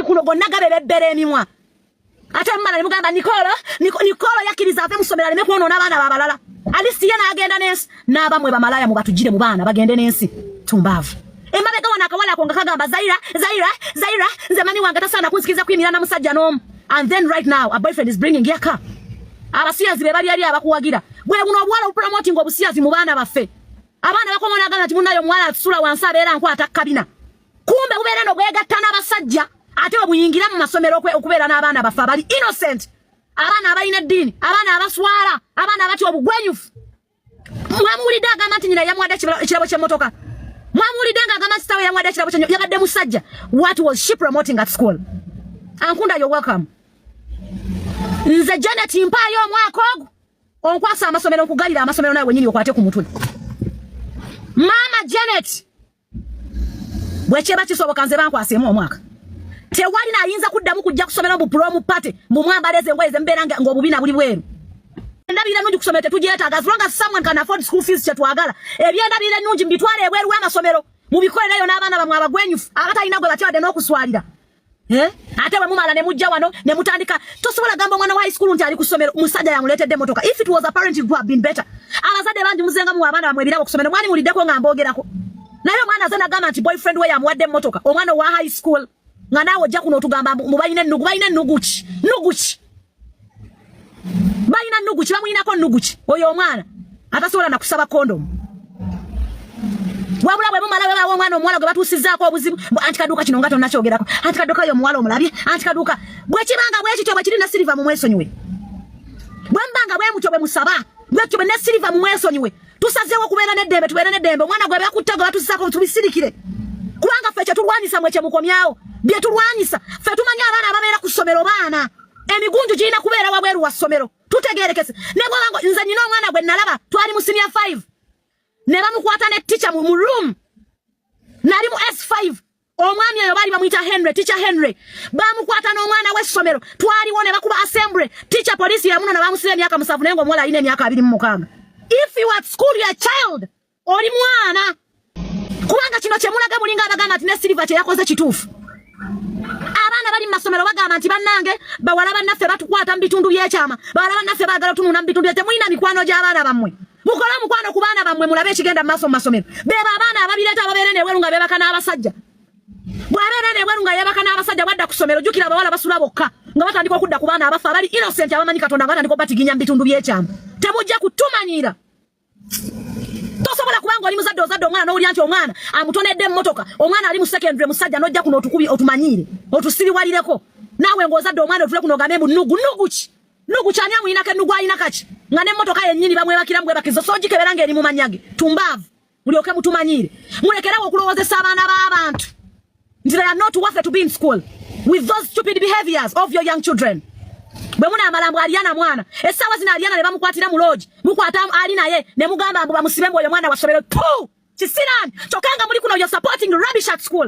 kuno gonna gabebbere emimwa ate mwana nimugamba Nikolo yakiriza ave musomera leme kuonona abaana babalala alisi yena agenda nensi n'abamwe bamalaya mu batujire mu baana bagende nensi tumbavu emabega wana akawala konga kagamba Zaira nze mani wange tasana kunsikiriza kwimira na musajja n'omu and then right now a boyfriend is bringing here car abasiyazi be bali ali abakuwagira bwe buno obwala promoting obusiyazi mu baana baffe abaana bakomona agamba ati munayo mwala tusula wansi abeera nkwata kabina kumbe ubeera no bwegattana abasajja ate obuyingira mu masomero okubeera n'abaana baffe abali innocent abaana abalina eddiini abaana abaswala abaana abati obugwenyufu mwamulidde agamba nti nyina yamwadde ekirabo ky'emmotoka mwamulidde ng'agamba sitawe yamwadde ekirabo kye yabadde musajja what was she promoting at school ankunda yo welcome nze Janet mpaayo omwaka ogwo onkwasa amasomero nkugalira amasomero nawe wenyini okwate ku mutwe mama Janet bwekyeba kisoboka nze bankwaseemu omwaka tewali naayinza kuddamu kujja kusomera mu prom party mu mwambaleze ngoye zembeera ng'obubina buli bweru endabira nungi kusomera tetugyetaaga as long as someone can afford school fees kyetwagala ebyendabira nungi mbitwale ebweru w'amasomero mubikolereyo n'abaana bamwe abagwenyufu abatalina gwe bakyabadde n'okuswalira ate bwe mumala ne mujja wano ne mutandika tosobola gamba omwana wa high school nti ali ku ssomero musajja yamuleetedde emmotoka if it was a parent who have been better abazadde bangi muzenga mu abaana bamwe ebirabo ku ssomero mwani muliddeko nga mboogerako naye omwana aze nagamba nti boyfriend we yamuwadde emmotoka omwana wa high school nga naawe ojja kuno otugamba mubalina nuguki balina nuguki bamuyinako nuguki oyo omwana atasobola nakusaba kondomu wabula bwe mumala webawo omwana omuwala gwe batuusizzaako obuzibu Auntie Kaduuka kino nga tonnakyogerako Auntie Kaduuka yo omuwala omulabye Auntie Kaduuka bwe kibanga bwe kityo bwe kiri ne Silver mu mwesonyiwe bwe mbanga bwe mutyo bwe musaba bwe kityo bwe ne Silver mu mwesonyiwe tusazeewo okubeera n'eddembe tubeere n'eddembe omwana gwe bakutte gwe batuusizzaako tubisirikire kubanga ffe kyetulwanyisa mwe kyemukomyawo bye tulwanyisa ffe tumanye abaana ababeera ku ssomero baana emigunju girina kubeera wabweru wa ssomero tutegeerekese ne bw'oba nze nyina omwana gwe nalaba twali mu senior 5 ne bamukwata ne teacher mu room nali mu S5 omwami oyo baali bamuyita teacher Henry bamukwata n'omwana w'essomero twaliwo ne bakuba assembly teacher police yamuno na bamusira emyaka 7 naye ng'omuwala alina emyaka 26 if you at school you are child oli mwana kubanga kino kyemulaga mulinga abagamba nti ne Silver kyeyakoze kituufu abaana bali mu masomero bagamba nti bannange bawala bannaffe batukwata mu bitundu by'ekyama bawala bannaffe baagala tununa mu bitundu temulina mikwano gy'abaana bammwe mukole omukwano ku baana bammwe mulabe ekigenda mu maaso mu masomero beeba abaana ababireeta ababeere n'ebweru nga beebaka n'abasajja bw'abeera n'ebweru nga yeebaka n'abasajja bwadda ku ssomero jjukira abawala basula bokka nga batandika okudda ku baana abafa abali innocent abamanyi Katonda nga batandika okubatiginya mu bitundu by'ekyama temujja kutumanyira tosobola kubanga oli muzadde ozadde omwana n'owulya nti omwana amutonedde emmotoka omwana ali mu secondary musajja n'ojja kuno otumanyiire otusiriwalireko naawe ng'ozadde omwana otule kuno ogambe mbu nugu kyani amuyinako ennugu ayina kaki nga n'emmotoka yennyini bamwebakiramu bwebakizo soogikebera ng'eri mu manyage tumbaavu mulyoke mutumanyiire mulekerawo okulowoozesa abaana b'abantu nti they are not worth to be in school with those stupid behaviors of your young children bwe muna amalambo aliyana mwana essaawa zino aliyana ne bamukwatira mu lodge mukwata ali naye ne mugamba mbu bamusibe mbu oyo mwana wasomero kisirani kyokanga muli kuno you're supporting rubbish at school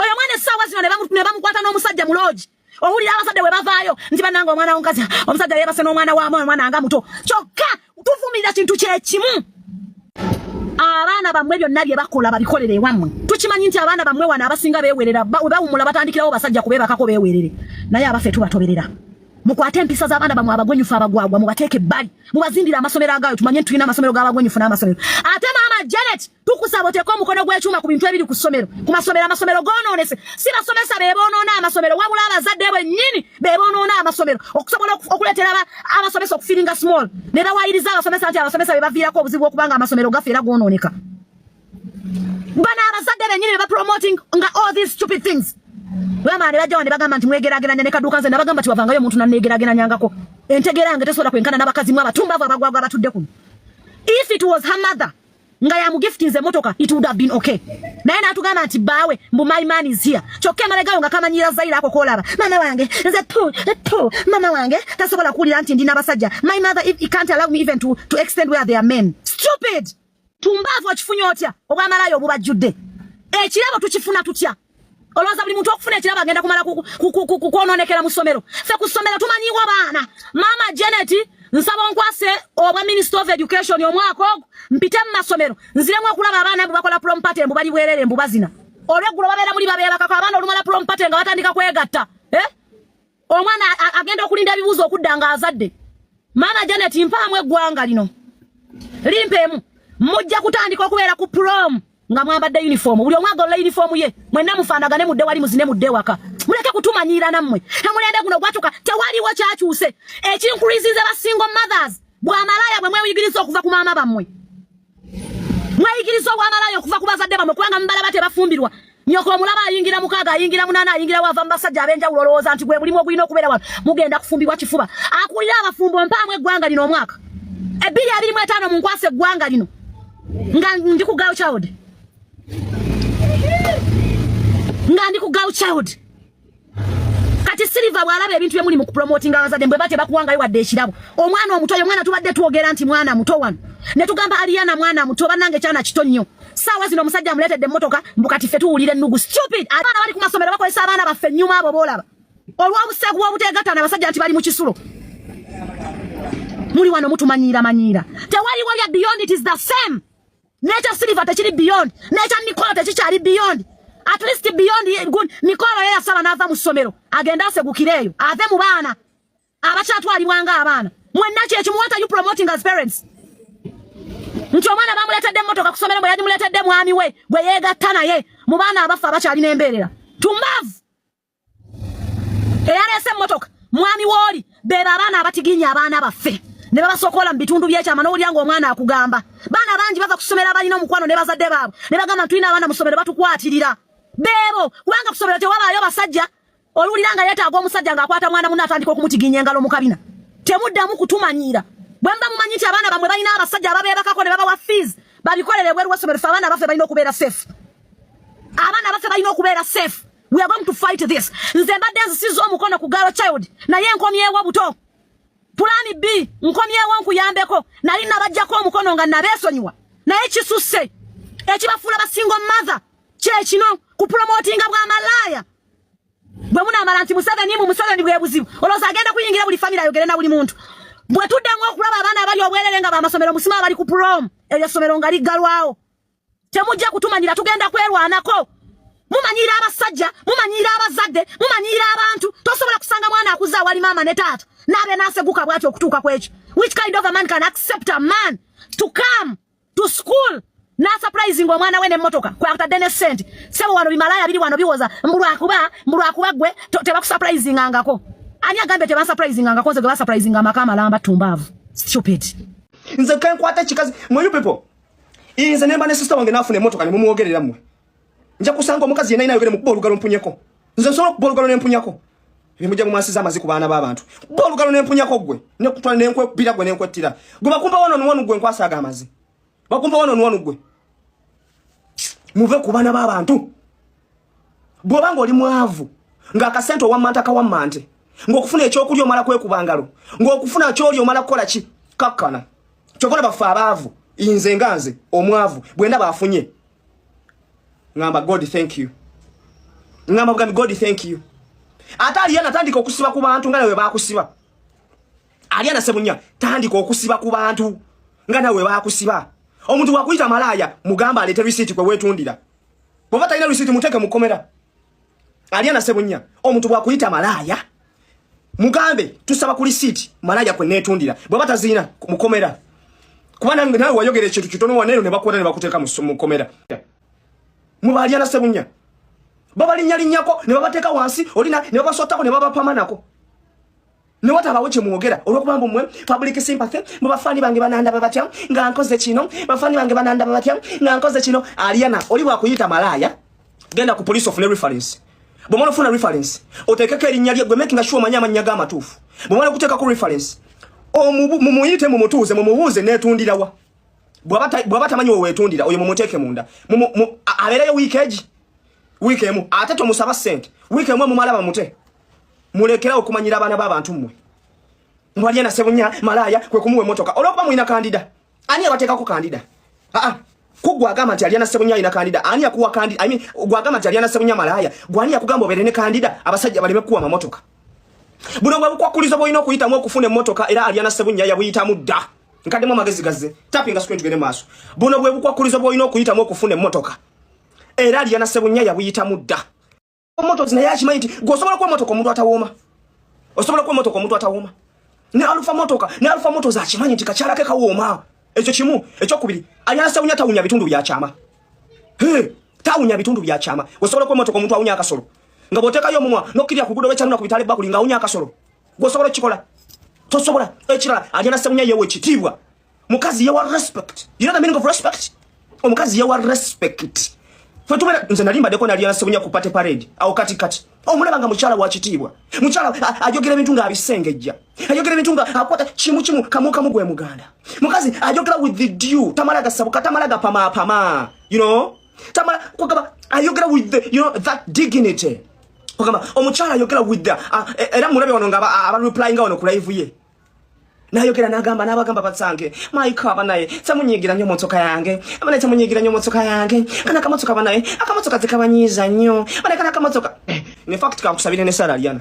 oyo mwana essaawa zino ne bamukwata n'omusajja mu lodge owulira abazadde bwe bavaayo nti bannanga omwana wonkazi omusajja yeebase n'omwana waamu omwana nga muto kyokka tuvumirira kintu kyekimu abaana bammwe byonna bye bakola babikolere ewammwe tukimanyi nti abaana bammwe wano abasinga beewerera we bawummula batandikirawo basajja kubeebakako beewerere naye abaffe tubatoberera mukwate empisa z'abaana bamwe abagwenyufu abagwagwa mubateeke ebbali mubazimbire amasomero agaayo tumanye tulina amasomero g'abagwenyufu n'amasomero ate maama Janet tukusaba oteeke omukono gw'ekyuma ku bintu ebiri ku ssomero ku masomero amasomero goonoonese si basomesa beeboonoona amasomero wabula abazadde bennyini beeboonoona amasomero okusobola okuleetera abasomesa okufiringa small ne bawaayiriza abasomesa nti abasomesa be baviirako obuzibu okubanga amasomero gaffe era goonooneka bano abazadde bennyini be bapromoting nga all these stupid things Wamane bajja ne bagamba nti mwegerageranya ne Kaduuka nze nabagamba ti wavangayo omuntu nanneegerageranyangako entegera yange tesobola kwenkana n'abakazi mu abatumbavu abagwagwa abatudde kuno if it was her mother nga yamugiftinze motoka it would have been okay naye n'atugamba nti baawe mbu my man is here kyokka emalegayo nga kamanyira Zaira ako koolaba mama wange nze mama wange tasobola kuwulira nti ndina abasajja my mother if he can't allow me even to extend where they are men stupid tumbavu okifunye otya obwamalayo obubajjudde ekirabo tukifuna tutya olwaza buli muntu okufuna ekirabo agenda kumala kwonoonekera mu ssomero ffe ku ssomero tumanyiwa baana mama Janet nsaba onkwase obwa Minister of Education omwaka ogwo mpite mu masomero nziremu okulaba abaana mbu bakola prom party mbu bali bwerere mbu bazina Olweggulo babeera muli babeera kaka abaana olumala prom party nga batandika kwegatta. Omwana agenda okulinda ebibuuzo okudda nga azadde. Mama Janet mpamwe eggwanga lino. Limpeemu. Mujja kutandika okubeera ku prom nga mwambadde uniform. Buli omwaga ola uniform ye. Mwenna mufaanagane mudde wali muzine mudde waka. Muleke kutumanyira nammwe. Emulende guno gwatuka tewaliwo kyakyuse. Ekinkuriziza ba single mothers. Bw'amalaya bwe mweyigiriza okuva ku maama bammwe. Mweyigiriza obw'amalaya okuva ku bazadde bammwe kubanga mbala bate bafumbirwa. Nyoko omulaba ayingira mukaaga ayingira munana ayingira wava mbasajja abenjawulo olowooza nti gwe bulimu ogulina okubeera wano mugenda kufumbirwa kifuba. Akulira abafumbo mpamwe eggwanga lino omwaka. 225 mu nkwasa eggwanga lino. Nga ndi ku girl child. Nga ndi ku girl child. Kati Silver bwalaba ebintu bye muli mu promoting abazadde mbwe bate bakuwangayo wadde ekirabo. Omwana omuto oyo mwana tubadde tuogera nti mwana muto wano. Ne tugamba Aliana mwana muto banange kyana kito nnyo. Sawa zino omusajja amuleetedde emmotoka mbukati ffe tuwulira ennugu stupid. Abaana bali ku masomero bakozesa abaana baffe ennyuma abo boolaba. Olw'obuseegu bw'obuteegattana abasajja nti bali mu kisulo. Muli wano mutumanyira manyira. Tewaliwo lya beyond, it is the same. Nature Silver tekiri beyond. Nature Nicole tekikyali beyond. At least beyond good. Nicole ye yasaba n'ava mu ssomero. Agenda asegukireeyo. Ave mu baana. Abakyatwalibwa ng'abaana. Mwenna kyekimu, what are you promoting as parents? Nti omwana bamuleetedde emmotoka ku ssomero bwe yagimuleetedde mwami we gwe yeegatta naye mu baana abafa abakyalina embeerera. Tumbavu. Eyaleese emmotoka mwami wooli beeba abaana abatiginya abaana baffe. Ne babasokoola mu bitundu by'ekyama n'owulira ng'omwana akugamba. Baana bangi bava ku ssomero abalina omukwano ne bazadde baabwe. Ne bagamba tulina abaana mu ssomero batukwatirira. Beebo kubanga ku ssomero tewabaayo basajja. Oluwulira nga yeetaaga omusajja ng'akwata mwana munne atandika okumutiginya engalo mu kabina. Temuddamu kutumanyira. Bwe mba mumanyi nti abaana bamwe balina abasajja ababeebakako ne babawa fees babikolere ebweru w'essomero ffe abaana baffe balina okubeera safe. Abaana baffe balina okubeera safe. We are going to fight this. Nze mbadde nzisizza omukono ku girl child naye nkomyewo buto. Pulani B nkomyewo nkuyambeko nali nabajjako omukono nga nabeesonyiwa naye kisusse ekibafuula basingo mother kye kino ku promotinga bw'amalaya. Bwe munaamala nti Museveni bwe buzibu olowooza agenda kuyingira buli famire ayogere na buli muntu. Bwe tuddamu okulaba abaana abali obwerere nga bamasomero musima abali ku prom eryo ssomero nga liggalwawo. Temujja kutumanyira tugenda kwerwanako. Mumanyira abasajja, mumanyira abazadde, mumanyira abantu. Tosobola kusanga mwana akuza wali mama ne taata. Nabe naseguka bwatyo okutuuka kwekyo. Which kind of a man can accept a man to come to school? Na surprising omwana we n'emmotoka kwatadde ne sente. Sebo wano bimalaya biri wano biwoza. Mbulwakuba gwe tebakusurprisingangako. Ani agambe tebasurprisingangako nze gwe basurprisinga amakama lamba tumbavu. Stupid. Nze kankwata chikazi. Mwe people. Inze nemba ne sister wange nafuna emmotoka ne mumuogerera mmwe. Nja kusanga omukazi yena ayogere mu kubolugalo mpunyeko. Nze nsobola kubolugalo n'empunyako. Ebimujja mu masiza amazi ku baana b'abantu. Bolugalo n'empunyako gwe. Ne kutwala n'enkwe bira gwe n'enkwettira. Gwe bakumpa wano n'wanu gwe nkwasaaga amazi. Bakumpa wano n'wanu gwe. Muve ku baana b'abantu. Bw'obanga oli mwavu ng'akasente owamantaka wammante. Ng'okufuna ekyokulya omala kwekubangalo. Ng'okufuna ky'oli omala kukola ki? Kakkana. Kyokkola baffe abaavu. Inze nganze omwavu bwe ndaba afunye. Ngamba God thank you. Ngamba bugambi God thank you. Ate Aliana tandika okusiba ku bantu nga nawe baakusiba. Aliana Semunya tandika okusiba ku bantu nga nawe baakusiba. Omuntu wakuyita malaya mugamba alete receipt kwe wetundira. Bw'oba talina receipt muteke mukomera. Aliana Semunya omuntu wakuyita malaya mugambe tusaba ku receipt malaya kwe netundira. Bw'oba tazina mukomera. Kuba nange nawe wayogera ekintu kitono wanero ne bakwata ne bakuteeka mu mukomera. Mubaliana Semunya baba linyako ne babateka wansi olina ne babasotako ne babapamanako ne watabawo kye muogera olwokubamba mmwe public sympathy mu bafani bange bananda babatya nga nkoze kino bafani bange bananda babatya nga nkoze kino. Aliana oli bwakuyita malaya genda ku police of reference. Bomala funa reference otekeka erinnya lye gwe making sure manya amanyaga amatuufu. Bomala kuteeka ku reference mumuyite mumutuuze mumubuuze netundirawa. Bw'aba tamanyi wetundira oyo mumuteeke munda abeerayo wiiki emu ate tomusaba ssente wiiki emu mumalaba mute mulekerawo okumanyira abaana b'abantu mmwe. Aliana Semunya malaya kwe kumuwa emmotoka olw'okuba mulina kandida. Ani abateekako kandida? Kugwagamba nti Aliana Semunya alina kandida. Ani yakuwa kandida? Gwagamba nti Aliana Semunya malaya gwani yakugamba obeere ne kandida abasajja baleme kuwa amamotoka. Buno bwe bukwakulizo bw'olina okuyitamu okufuna emmotoka era Aliana Semunya yabuyitamu dda. Nkademu amagezi gazze tapinga screen tugende maaso. Buno bwe bukwakulizo bw'olina okuyitamu okufuna emmotoka. era Aliana Ssebunya yabuyita mudda moto zinaye akimanyi nti gwosobola kuba motoka omuntu atawooma osobola kuba motoka omuntu atawooma ne Alpha moto za kimanyi nti kakyalake kawooma ekyo kimu ekyokubiri Aliana Ssebunya tawunya bitundu bya kyama tawunya bitundu bya kyama osobola kuba motoka omuntu awunya akasolo nga botekayo omumwa nokirya ku gudo w'ekyaluna ku bitale bakuli nga awunya akasolo gwosobola kikola tosobola ekirala Aliana Ssebunya yewe ekitiibwa mukazi yewa respect. You know the meaning of respect? Omukazi yewa respect. Fetumera nze nalimbadeko na Aliana Ssebunya ku party parade au kati. Omulabanga mukyala wa kitiibwa. Mukyala ajogera ebintu nga abisengejja. Ajogera ebintu nga akwata kimu kamu gwe muganda. Mukazi ajogera with the due. Tamalaga sabuka tamalaga pama. You know? Tamala kugaba ayogera with the that dignity. Kugaba omukyala ayogera with the era mulabe wano nga aba replying ono ku live ye. Nayogera n'abagamba batsange Mike abanaye tamunyigira nnyo motoka yange abanaye tamunyigira nnyo motoka yange ana kamotoka abanaye akamotoka zikabanyiza nnyo abanaye kamotoka in fact kankusabire ne Sara Aliana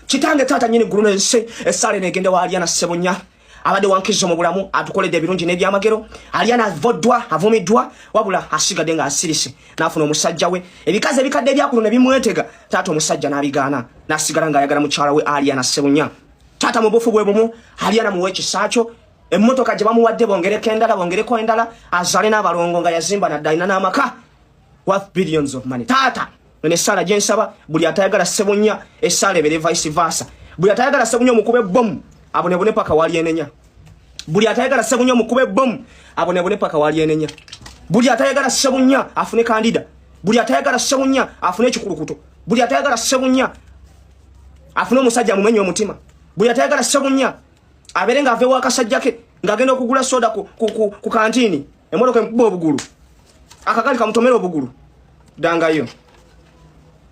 kitange tata nyine gulu nse esale negende wa Aliana Ssebunya abade wankizo mu bulamu atukoledde ebirungi n'ebyamagero Aliana avumidwa wabula asigadde nga asirise nafuna omusajja we ebikaze ebikadde ebyakulu ne bimwetega tata omusajja n'abigaana nasigala nga ayagala mukyala we Aliana Ssebunya tata mubofu bwebumu Aliana muwe kisaacho emmotoka gye bamuwadde bongereko endala azale n'abalongo nga yazimba naddalina n'amaka worth billions of money tata ne Sara gyensaba buli atayagala Ssebunya esale bere vice versa buli atayagala Ssebunya omukube bomu abonebone paka wali enenya buli atayagala Ssebunya omukube bomu abonebone paka wali enenya buli atayagala Ssebunya afune kandida buli atayagala Ssebunya afune ekikulukuto buli atayagala Ssebunya afune omusajja mumenye omutima buli atayagala Ssebunya aberenga ave wakasajja ke ngagenda okugula soda ku kantini emotoka emkuba obugulu akakali kamutomera obugulu dangayo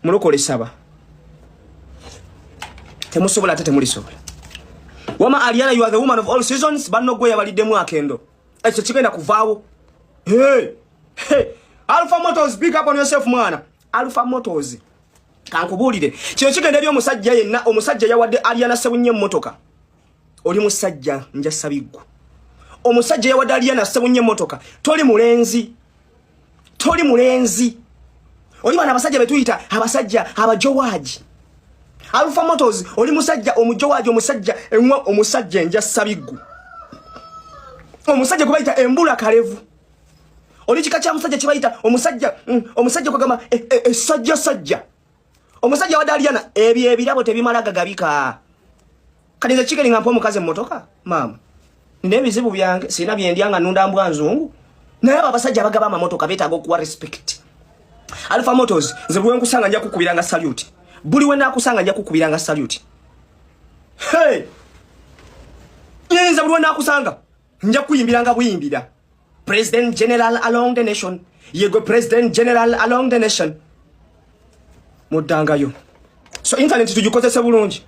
mulokole saba temusobola ate temulisobola wama Aliana you are the woman of all seasons banno gwe yabaliddemu akendo ekyo kigenda kuvaawo Alpha Motors big up on yourself mwana Alpha Motors kankubulire kino kigenda eri omusajja yenna omusajja yawadde Aliana Ssebunya emmotoka oli musajja njasabiggu omusajja yawadde Aliana Ssebunya emmotoka toli mulenzi oli bana abasajja betuyita abasajja abajowaji Alpha Motors oli musajja omujowaji omusajja njasabiggu omusajja kubayita embula kalevu oli kika kya musajja kibayita omusajja kugamba sajja omusajja wa Aliana ebyo ebirabo tebimala gagabika kati nze kigeri nga mpa omukazi emmotoka maama n'ebizibu byange sina byendyanga nunda mbwa nzungu naye abo abasajja abagaba amamotoka beetaaga okuwa respect Alpha Motors nze bwe nkusanga nja kukubiranga salute buli we nakusanga nja kukubiranga salute nze buli we nakusanga nja kuyimbiranga buyimbira President General along the nation yego President General along the nation mudangayo so internet tugikozese bulungi